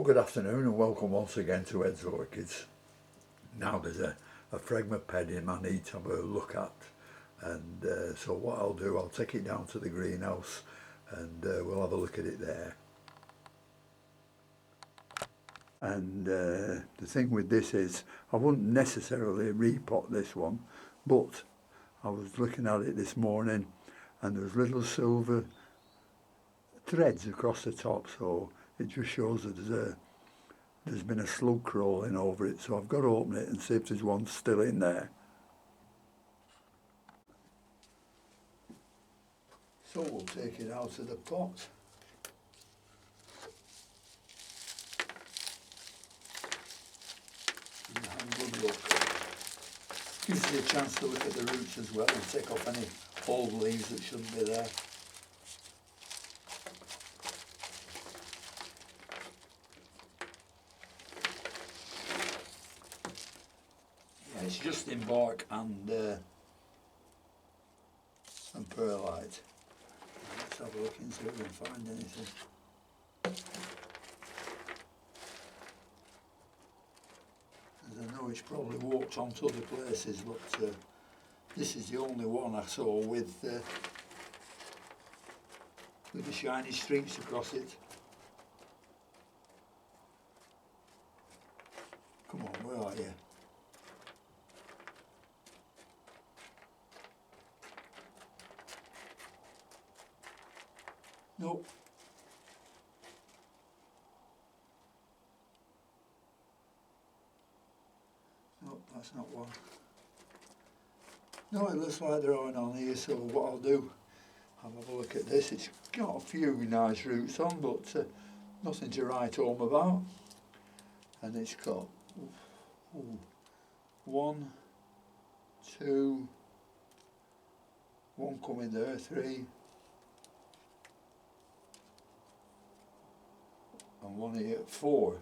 good afternoon and welcome once again to Ed's Orchids. Now there's a Phragmipedium I need to have a look at, and so what I'll do, I'll take it down to the greenhouse and we'll have a look at it there. And the thing with this is, I wouldn't necessarily repot this one, but I was looking at it this morning and there's little silver threads across the top, so it just shows that there's been a slug crawling over it, so I've got to open it and see if there's one still in there. So we'll take it out of the pot. And have a good look. Gives you a chance to look at the roots as well and take off any old leaves that shouldn't be there. It's just in bark and perlite. Let's have a look and see if we can find anything. As I know it's probably walked on to other places, but this is the only one I saw with the shiny streaks across it. Come on, where are you? Nope. Nope, that's not one. No, it looks like they're on here, so what I'll do, I'll have a look at this. It's got a few nice roots on, but nothing to write home about. And it's got one, two, one coming there, three, and one here, four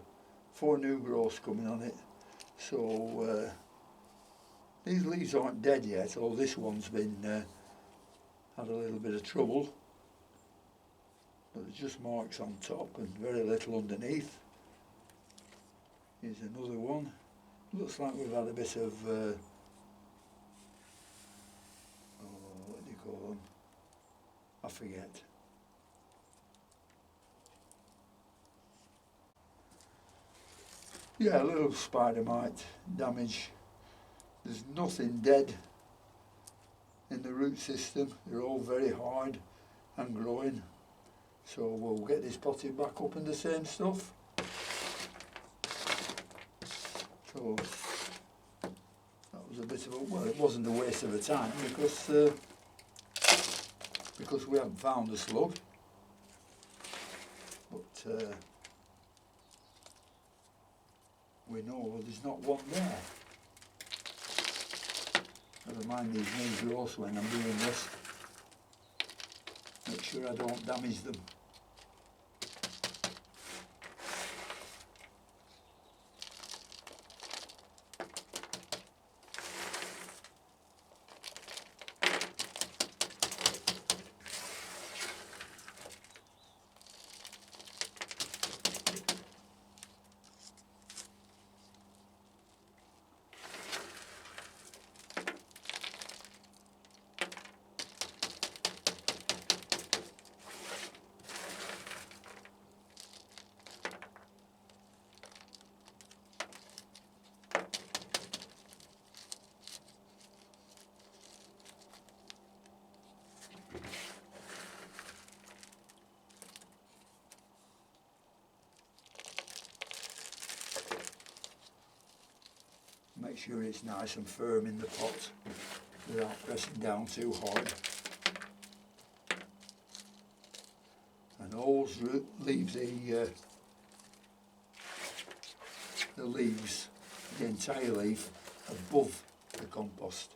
new growths coming on it. So these leaves aren't dead yet, although this one's been had a little bit of trouble, but there's just marks on top and very little underneath. Here's another one. Looks like we've had a bit of what do you call them? I forget. Yeah, a little spider mite damage. There's nothing dead in the root system. They're all very hard and growing. So we'll get this potted back up in the same stuff. So that was a bit of a, well, it wasn't a waste of a time because we haven't found the slug. But we know there's not one there. Never mind these new growths when I'm doing this. Make sure I don't damage them. Make sure it's nice and firm in the pot without pressing down too hard. And always leave the leaves, the entire leaf, above the compost.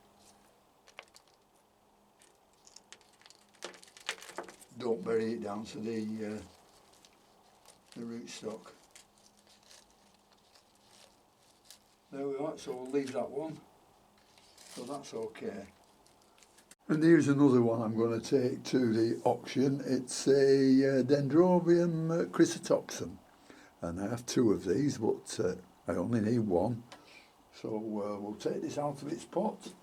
Don't bury it down to the rootstock. There we are, so we'll leave that one, so that's okay. And here's another one I'm going to take to the auction. It's a Dendrobium chrysatoxum, and I have two of these, but I only need one. So we'll take this out of its pot,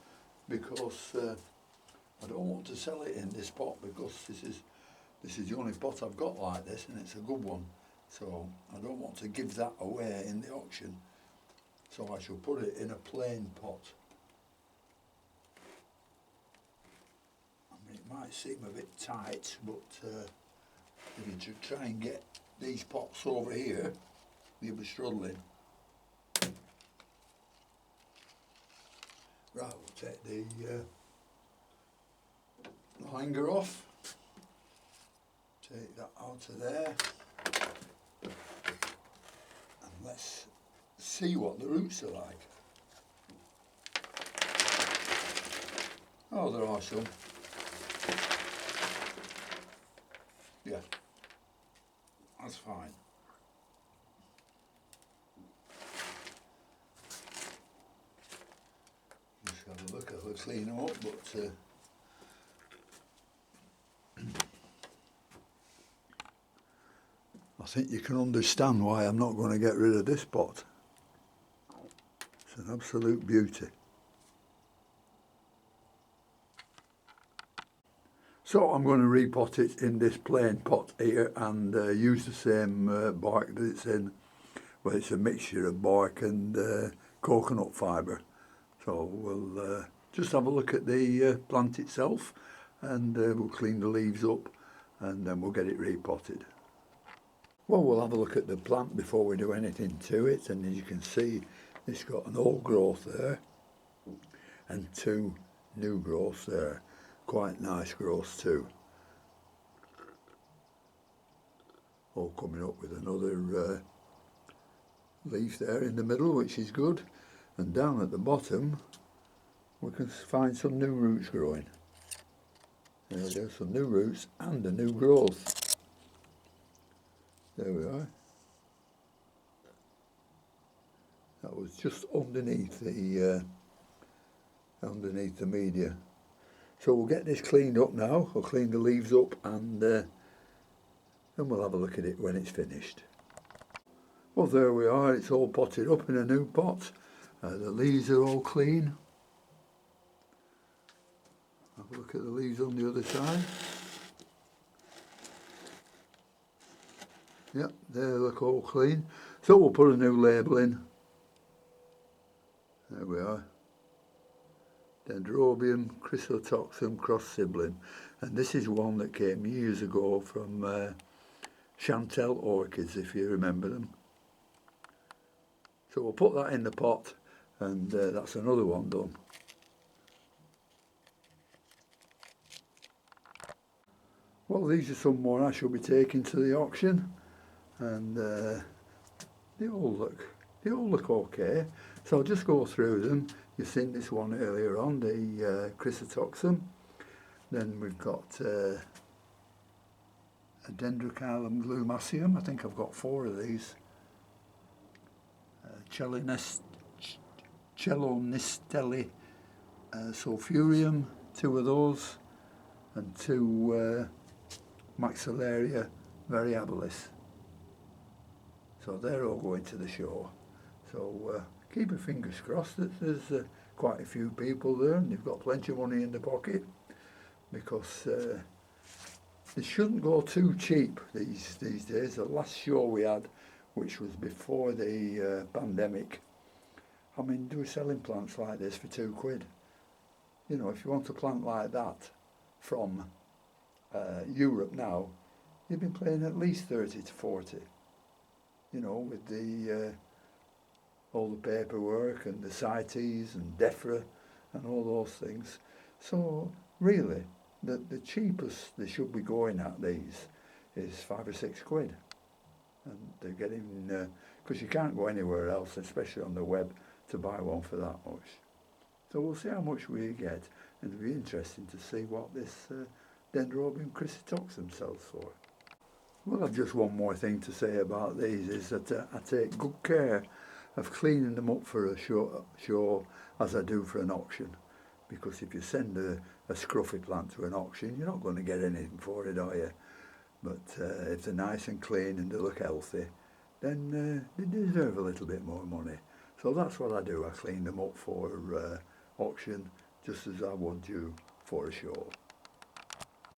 because I don't want to sell it in this pot, because this is the only pot I've got like this, and it's a good one. So I don't want to give that away in the auction. So I shall put it in a plain pot. I mean, it might seem a bit tight, but if you should try and get these pots over here, you'll be struggling. Right, we'll take the hanger off. Take that out of there. And let's see what the roots are like. Oh, there are some. Yeah, that's fine. Just have a look, I'll clean them up, but I think you can understand why I'm not going to get rid of this pot. It's an absolute beauty. So I'm going to repot it in this plain pot here and use the same bark that it's in. Well, it's a mixture of bark and coconut fibre. So we'll just have a look at the plant itself, and we'll clean the leaves up, and then we'll get it repotted. Well, we'll have a look at the plant before we do anything to it, and as you can see, it's got an old growth there and two new growths there. Quite nice growths too. All coming up with another leaf there in the middle, which is good. And down at the bottom, we can find some new roots growing. There we go, some new roots and a new growth. There we are. That was just underneath the media. So we'll get this cleaned up now. We'll clean the leaves up, and then we'll have a look at it when it's finished. Well, there we are. It's all potted up in a new pot. The leaves are all clean. Have a look at the leaves on the other side. Yep, they look all clean. So we'll put a new label in. There we are. Dendrobium chrysotoxum cross sibling, and this is one that came years ago from Chantel orchids, if you remember them. So we'll put that in the pot, and that's another one done. Well, these are some more I shall be taking to the auction, and they all look okay. So I'll just go through them. You've seen this one earlier on, the chrysotoxum. Then we've got a Dendrochilum glumaceum. I think I've got 4 of these. Chelonistelli sulphureum, 2 of those, and 2 Maxillaria variabilis. So they're all going to the show. So keep your fingers crossed that there's quite a few people there, and you've got plenty of money in the pocket, because they shouldn't go too cheap these days. The last show we had, which was before the pandemic, I mean, they were selling plants like this for £2. You know, if you want a plant like that from Europe now, you've been paying at least 30 to 40. You know, with the all the paperwork and the CITES and DEFRA and all those things. So really, the cheapest they should be going at these is £5 or £6. And they're getting, because you can't go anywhere else, especially on the web, to buy one for that much. So we'll see how much we get, and it'll be interesting to see what this Dendrobium chrysotoxum sells for. Well, I've just one more thing to say about these, is that I take good care of cleaning them up for a show as I do for an auction. Because if you send a scruffy plant to an auction, you're not going to get anything for it, are you? But if they're nice and clean and they look healthy, then they deserve a little bit more money. So that's what I do. I clean them up for auction, just as I would do for a show.